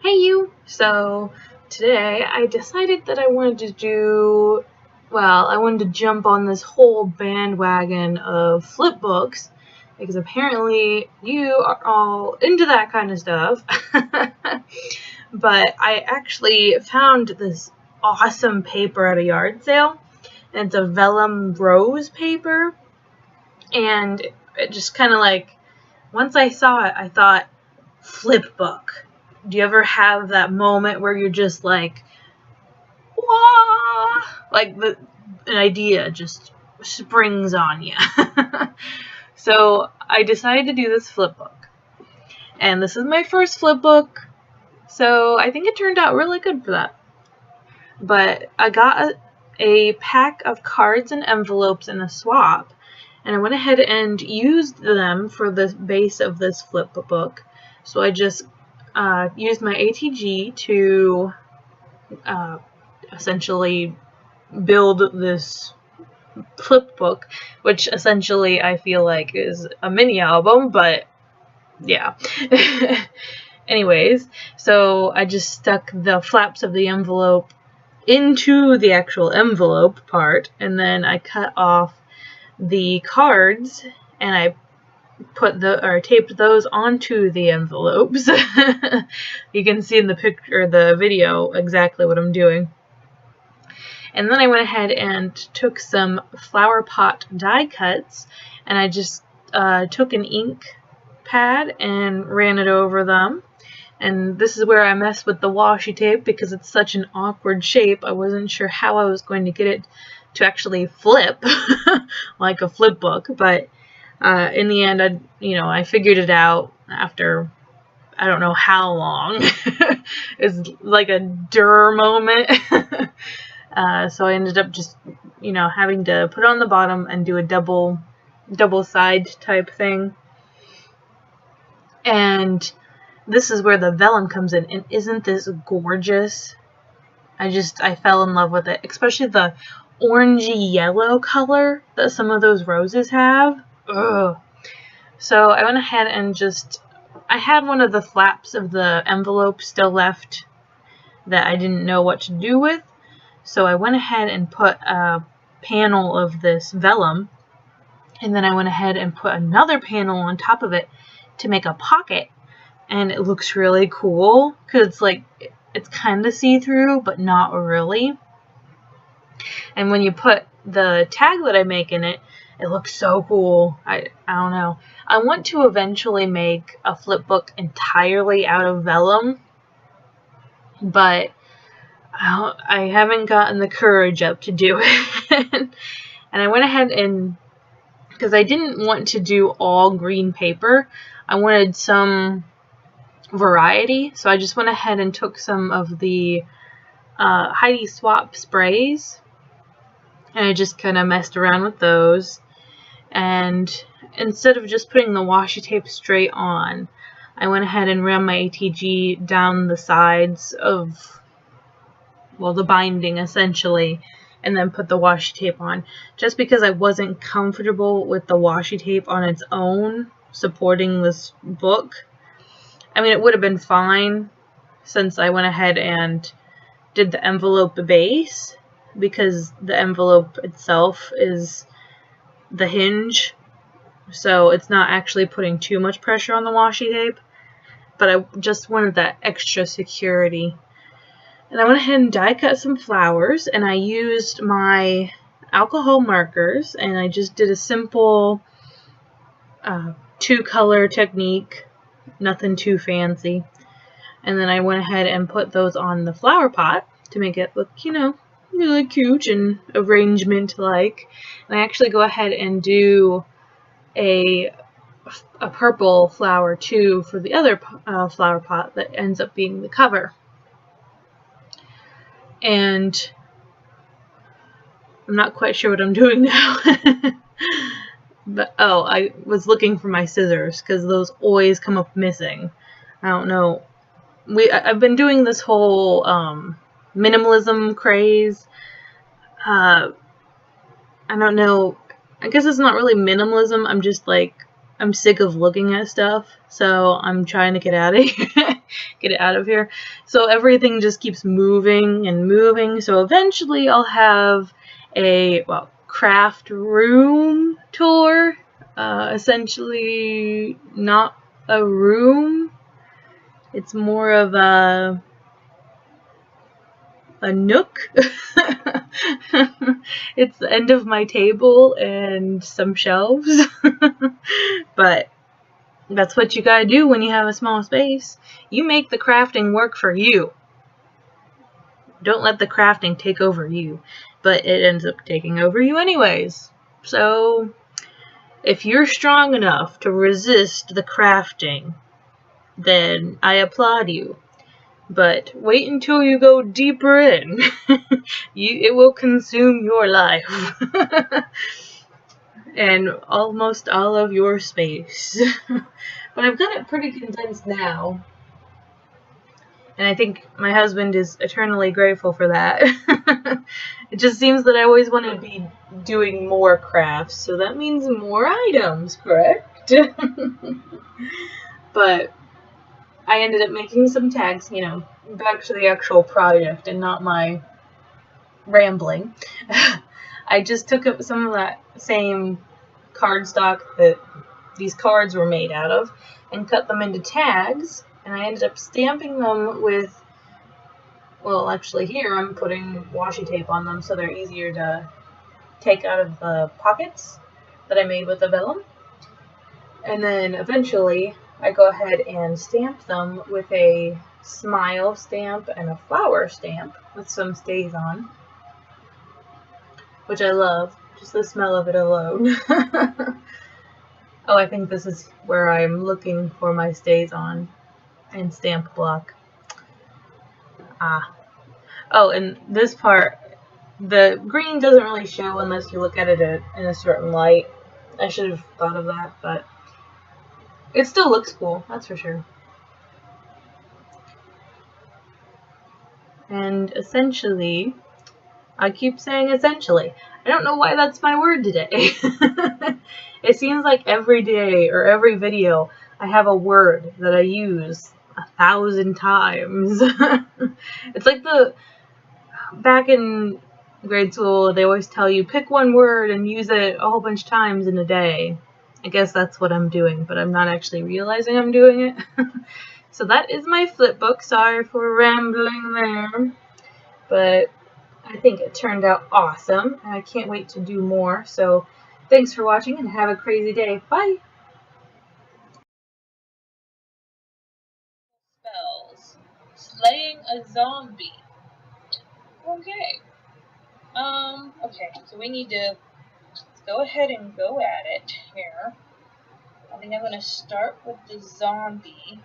Hey you! So today I decided that I wanted to I wanted to jump on this whole bandwagon of flipbooks because apparently you are all into that kind of stuff. But I actually found this awesome paper at a yard sale, and it's a vellum rose paper, and it just kind of like, once I saw it, I thought, flipbook. Do you ever have that moment where you're just like, wah! Like an idea just springs on you. So I decided to do this flipbook. And this is my first flipbook, so I think it turned out really good for that. But I got a pack of cards and envelopes and a swap, and I went ahead and used them for the base of this flipbook. So I just used my ATG to essentially build this flipbook, which essentially I feel like is a mini album, but yeah. Anyways, so I just stuck the flaps of the envelope into the actual envelope part, and then I cut off the cards and I taped those onto the envelopes. You can see in the picture, the video, exactly what I'm doing. And then I went ahead and took some flower pot die cuts, and I just took an ink pad and ran it over them. And this is where I messed with the washi tape because it's such an awkward shape. I wasn't sure how I was going to get it to flip like a flip book, but in the end, I figured it out after I don't know how long. It's like a moment. So I ended up just, having to put it on the bottom and do a double side type thing. And this is where the vellum comes in. And isn't this gorgeous? I fell in love with it, especially the orangey yellow color that some of those roses have. Ugh. So I went ahead and I had one of the flaps of the envelope still left that I didn't know what to do with. So I went ahead and put a panel of this vellum, and then I went ahead and put another panel on top of it to make a pocket. And it looks really cool because it's kind of see-through, but not really. And when you put the tag that I make in it, it looks so cool. I don't know. I want to eventually make a flipbook entirely out of vellum, but I haven't gotten the courage up to do it. And I went ahead and, because I didn't want to do all green paper, I wanted some variety, so I just went ahead and took some of the Heidi Swap sprays, and I just kind of messed around with those. And instead of just putting the washi tape straight on, I went ahead and ran my ATG down the sides of, the binding essentially, and then put the washi tape on, just because I wasn't comfortable with the washi tape on its own supporting this book. I mean, it would have been fine since I went ahead and did the envelope base, because the envelope itself is the hinge, so it's not actually putting too much pressure on the washi tape, but I just wanted that extra security. And I went ahead and die cut some flowers, and I used my alcohol markers, and I just did a simple 2-color technique, nothing too fancy. And then I went ahead and put those on the flower pot to make it look, really cute and arrangement-like. And I actually go ahead and do a purple flower too for the other flower pot that ends up being the cover. And I'm not quite sure what I'm doing now. But I was looking for my scissors because those always come up missing. I don't know. I've been doing this whole minimalism craze. I don't know. I guess it's not really minimalism. I'm just I'm sick of looking at stuff, so I'm trying to get out of here. get it out of here. So everything just keeps moving and moving. So eventually I'll have a, well, craft room tour. Essentially not a room. It's more of a nook. It's the end of my table and some shelves. But that's what you gotta do when you have a small space. You make the crafting work for you. Don't let the crafting take over you. But it ends up taking over you anyways. So if you're strong enough to resist the crafting, then I applaud you. But wait until you go deeper in. It will consume your life. And almost all of your space. But I've got it pretty condensed now. And I think my husband is eternally grateful for that. It just seems that I always want to be doing more crafts, so that means more items, correct? But I ended up making some tags, you know, back to the actual project and not my rambling. I just took up some of that same cardstock that these cards were made out of and cut them into tags, and I ended up stamping them with, well, actually here I'm putting washi tape on them so they're easier to take out of the pockets that I made with the vellum. And then eventually I go ahead and stamp them with a smile stamp and a flower stamp with some stays on, which I love, just the smell of it alone. Oh, I think this is where I'm looking for my stays on and stamp block. Oh, and this part, the green doesn't really show unless you look at it in a certain light. I should have thought of that, but it still looks cool, that's for sure. And essentially, I keep saying essentially. I don't know why that's my word today. It seems like every day or every video I have a word that I use 1,000 times. It's like back in grade school, they always tell you pick one word and use it a whole bunch of times in a day. I guess that's what I'm doing, but I'm not actually realizing I'm doing it. So that is my flipbook. Sorry for rambling there, but I think it turned out awesome, and I can't wait to do more. So thanks for watching and have a crazy day. Bye! Spells. Slaying a zombie. Okay. Okay, so we need to go ahead and go at it here. I think I'm going to start with the zombie.